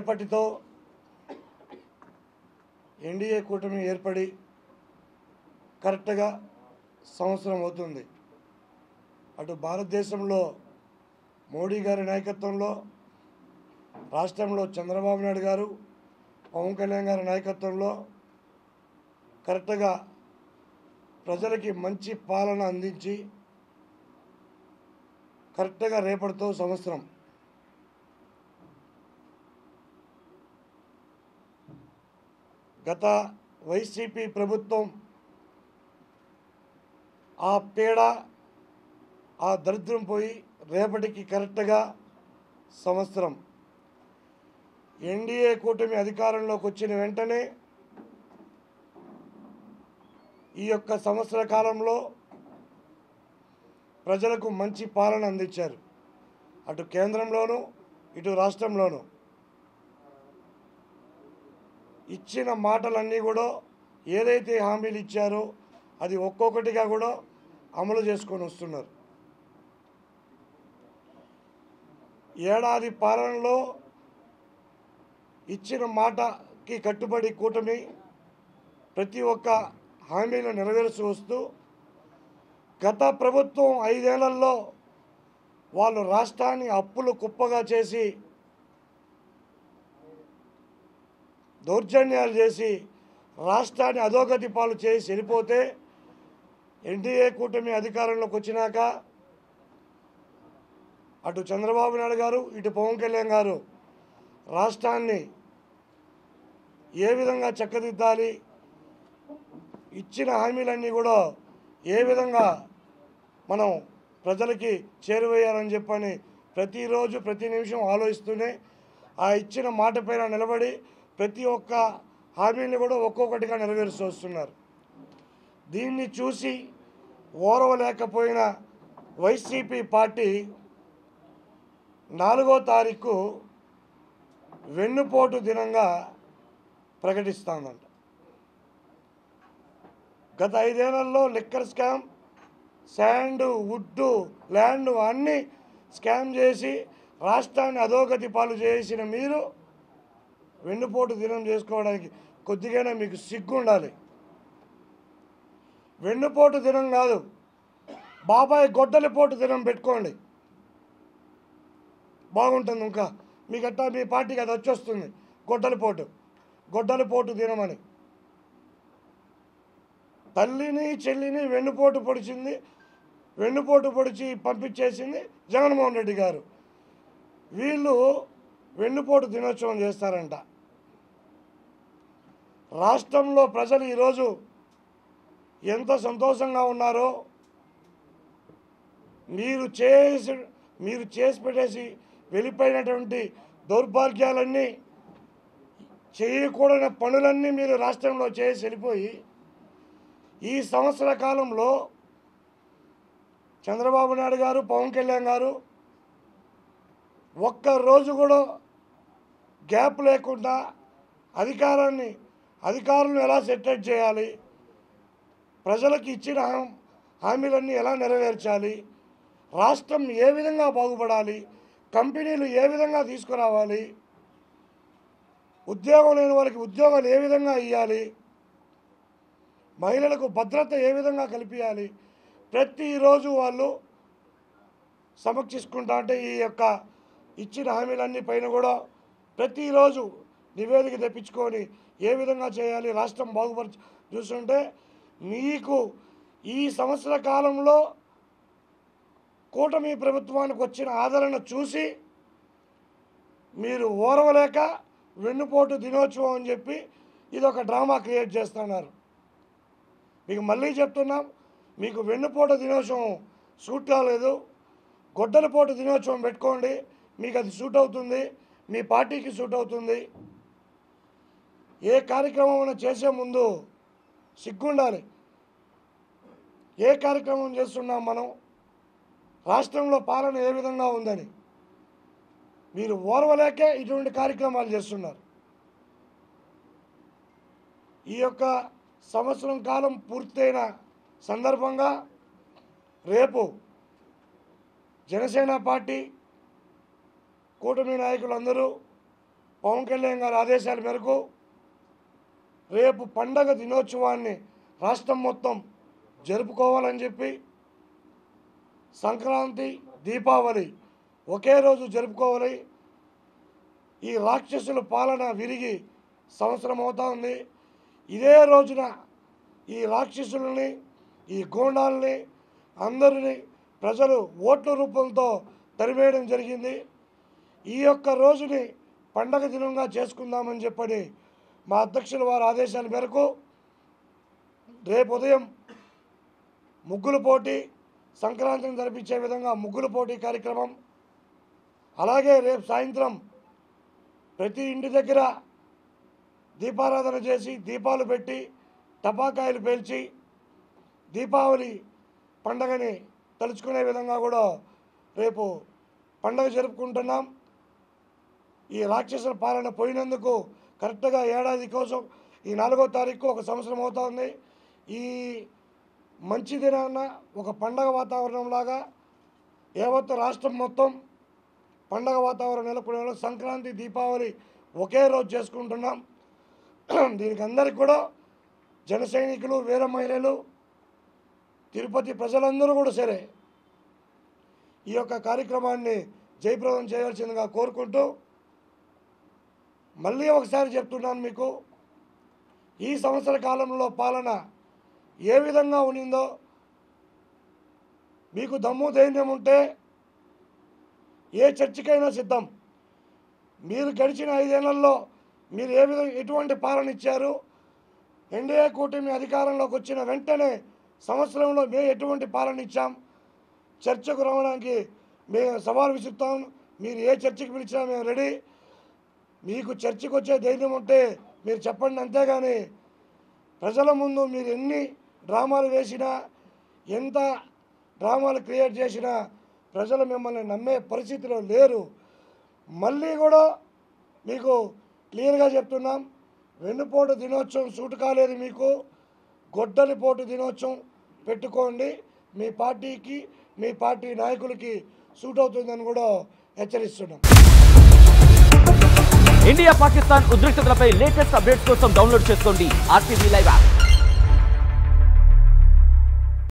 రేపటితో ఎన్డీఏ కూటమి ఏర్పడి కరెక్ట్గా సంవత్సరం అవుతుంది. అటు భారతదేశంలో మోడీ గారి నాయకత్వంలో, రాష్ట్రంలో చంద్రబాబు నాయుడు గారు, పవన్ కళ్యాణ్ గారి నాయకత్వంలో కరెక్ట్గా ప్రజలకి మంచి పాలన అందించి కరెక్ట్గా రేపటితో సంవత్సరం. గత వైసీపీ ప్రభుత్వం ఆ పీడ, ఆ దరిద్రం పోయి రేపటికి కరెక్ట్గా సంవత్సరం. ఎన్డీఏ కూటమి అధికారంలోకి వచ్చిన వెంటనే ఈ యొక్క సంవత్సర కాలంలో ప్రజలకు మంచి పాలన అందించారు. అటు కేంద్రంలోనూ ఇటు రాష్ట్రంలోనూ ఇచ్చిన మాటలన్నీ కూడా ఏదైతే హామీలు ఇచ్చారో అది ఒక్కొక్కటిగా కూడా అమలు చేసుకొని వస్తున్నారు. ఏడాది పాలనలో ఇచ్చిన మాటకి కట్టుబడి కూటమి ప్రతి ఒక్క హామీలు నెరవేరుస్తూ వస్తూ, గత ప్రభుత్వం 5 ఏళ్లలో వాళ్ళు రాష్ట్రాన్ని అప్పులు కుప్పగా చేసి, దౌర్జన్యాలు చేసి రాష్ట్రాన్ని అధోగతి పాలు చేసి వెళ్ళిపోతే, ఎన్డీఏ కూటమి అధికారంలోకి వచ్చినాక అటు చంద్రబాబు నాయుడు గారు, ఇటు పవన్ కళ్యాణ్ గారు రాష్ట్రాన్ని ఏ విధంగా చక్కదిద్దాలి, ఇచ్చిన హామీలన్నీ కూడా ఏ విధంగా మనం ప్రజలకి చేరువేయాలని చెప్పని ప్రతిరోజు ప్రతి నిమిషం ఆలోచిస్తూనే ఆ ఇచ్చిన మాట పైన నిలబడి ప్రతి ఒక్క హామీని కూడా ఒక్కొక్కటిగా నెరవేరుస్తూ వస్తున్నారు. దీన్ని చూసి ఓర్వలేకపోయిన వైసీపీ పార్టీ 4వ తారీఖు వెన్నుపోటు దినంగా ప్రకటిస్తోందంట. గత 5 ఏళ్లలో liquor scam, sand, wood, land అన్నీ స్కామ్ చేసి రాష్ట్రాన్ని అధోగతి పాలు చేసిన మీరు వెన్నుపోటు దినం చేసుకోవడానికి కొద్దిగానే మీకు సిగ్గు ఉండాలి. వెన్నుపోటు దినం కాదు, బాబాయ్ గొడ్డలిపోటు దినం పెట్టుకోండి, బాగుంటుంది. ఇంకా మీకట్టా మీ పార్టీకి అది వచ్చేస్తుంది, గొడ్డలిపోటు దినం అని. తల్లిని చెల్లిని వెన్నుపోటు పొడిచి పంపించేసింది జగన్మోహన్ రెడ్డి గారు. వీళ్ళు వెన్నుపోటు దినోత్సవం చేస్తారంట. రాష్ట్రంలో ప్రజలు ఈరోజు ఎంత సంతోషంగా ఉన్నారో, మీరు చేసి పెట్టేసి వెళ్ళిపోయినటువంటి దౌర్భాగ్యాలన్నీ, చేయకూడని పనులన్నీ మీరు రాష్ట్రంలో చేసి వెళ్ళిపోయి ఈ సంవత్సర కాలంలో చంద్రబాబు నాయుడు గారు, పవన్ కళ్యాణ్ గారు ఒక్కరోజు కూడా గ్యాప్ లేకుండా అధికారులను ఎలా సెటిల్ చేయాలి, ప్రజలకు ఇచ్చిన హామీలన్నీ ఎలా నెరవేర్చాలి, రాష్ట్రం ఏ విధంగా బాగుపడాలి, కంపెనీలు ఏ విధంగా తీసుకురావాలి, ఉద్యోగం లేని వారికి ఉద్యోగాలు ఏ విధంగా ఇవ్వాలి, మహిళలకు భద్రత ఏ విధంగా కల్పించాలి, ప్రతిరోజు వాళ్ళు సమీక్షించుకుంటా అంటే ఈ యొక్క ఇచ్చిన హామీలన్నీ పైన కూడా ప్రతిరోజు నివేదిక తెప్పించుకొని ఏ విధంగా చేయాలి, రాష్ట్రం బాగుపరచు చూస్తుంటే మీకు ఈ సంవత్సర కాలంలో కూటమి ప్రభుత్వానికి వచ్చిన ఆదరణ చూసి మీరు ఓర్వలేక వెన్నుపోటు దినోత్సవం అని చెప్పి ఇది ఒక డ్రామా క్రియేట్ చేస్తున్నారు. మీకు మళ్ళీ చెప్తున్నాం, మీకు వెన్నుపోటు దినోత్సవం సూట్ కాలేదు, గొడ్డలిపోటు దినోత్సవం పెట్టుకోండి, మీకు అది సూట్ అవుతుంది, మీ పార్టీకి సూట్ అవుతుంది. ఏ కార్యక్రమం చేసే ముందు సిగ్గుండాలి. ఏ కార్యక్రమం చేస్తున్నాం మనం, రాష్ట్రంలో పాలన ఏ విధంగా ఉందని మీరు ఓర్వలేకే ఇటువంటి కార్యక్రమాలు చేస్తున్నారు. ఈ యొక్క సంవత్సరం కాలం పూర్తయిన సందర్భంగా రేపు జనసేన పార్టీ కూటమి నాయకులందరూ పవన్ కళ్యాణ్ గారి ఆదేశాల మేరకు రేపు పండగ దినోత్సవాన్ని రాష్ట్రం మొత్తం జరుపుకోవాలని చెప్పి సంక్రాంతి దీపావళి ఒకే రోజు జరుపుకోవాలి. ఈ రాక్షసుల పాలన విరిగి సంవత్సరం అవుతా ఉంది. ఇదే రోజున ఈ రాక్షసులని ఈ గోండాలని అందరినీ ప్రజలు ఓట్ల రూపంతో తరిమేయడం జరిగింది. ఈ యొక్క రోజుని పండగ దినంగా చేసుకుందామని చెప్పని మా అధ్యక్షుల వారి ఆదేశాల మేరకు రేపు ఉదయం ముగ్గుల పోటీ, సంక్రాంతిని జరిపించే విధంగా ముగ్గుల పోటీ కార్యక్రమం, అలాగే రేపు సాయంత్రం ప్రతి ఇంటి దగ్గర దీపారాధన చేసి దీపాలు పెట్టి టపాకాయలు పేల్చి దీపావళి పండగని తలుచుకునే విధంగా కూడా రేపు పండగ జరుపుకుంటున్నాం. ఈ రాక్షసుల పాలన పోయినందుకు కరెక్ట్గా ఏడాది కోసం ఈ 4వ తారీఖు ఒక సంవత్సరం అవుతుంది. ఈ మంచి దినాన ఒక పండగ వాతావరణంలాగా యావత్ రాష్ట్రం మొత్తం పండగ వాతావరణం నెలకొనే సంక్రాంతి దీపావళి ఒకే రోజు చేసుకుంటున్నాం. దీనికి అందరికి కూడా జన సైనికులు, వీర మహిళలు, తిరుపతి ప్రజలందరూ కూడా సరే ఈ యొక్క కార్యక్రమాన్ని జయప్రదం చేయాల్సిందిగా కోరుకుంటూ మళ్ళీ ఒకసారి చెప్తున్నాను, మీకు ఈ సంవత్సర కాలంలో పాలన ఏ విధంగా ఉన్నిందో మీకు దమ్ము ధైర్యం ఉంటే ఏ చర్చకైనా సిద్ధం. మీరు గడిచిన 5 ఏళ్లలో మీరు ఎటువంటి పాలన ఇచ్చారు, ఎన్డీఏ కూటమి అధికారంలోకి వచ్చిన వెంటనే సంవత్సరంలో మేము ఎటువంటి పాలన ఇచ్చాం, చర్చకు రావడానికి మేము సవాల్ విసురుతాం. మీరు ఏ చర్చకు పిలిచినా మేము రెడీ. మీకు చర్చకు వచ్చే ధైర్యం ఉంటే మీరు చెప్పండి. అంతేగాని ప్రజల ముందు మీరు ఎన్ని డ్రామాలు వేసినా, ఎంత డ్రామాలు క్రియేట్ చేసినా ప్రజలు మిమ్మల్ని నమ్మే పరిస్థితిలో లేరు. మళ్ళీ కూడా మీకు క్లియర్గా చెప్తున్నాం, వెన్నుపోటు దినోత్సవం సూటు కాలేదు మీకు. గొడ్డలి పోటు దినోత్సవం పెట్టుకోండి. మీ పార్టీకి, మీ పార్టీ నాయకులకి సూట్ అవుతుందని కూడా హెచ్చరిస్తున్నాం. ఇండియా పాకిస్తాన్ ఉద్రిక్తతలపై లేటెస్ట్ అప్డేట్స్ కోసం డౌన్లోడ్ చేసుకోండి RTV లైవ్ యాప్.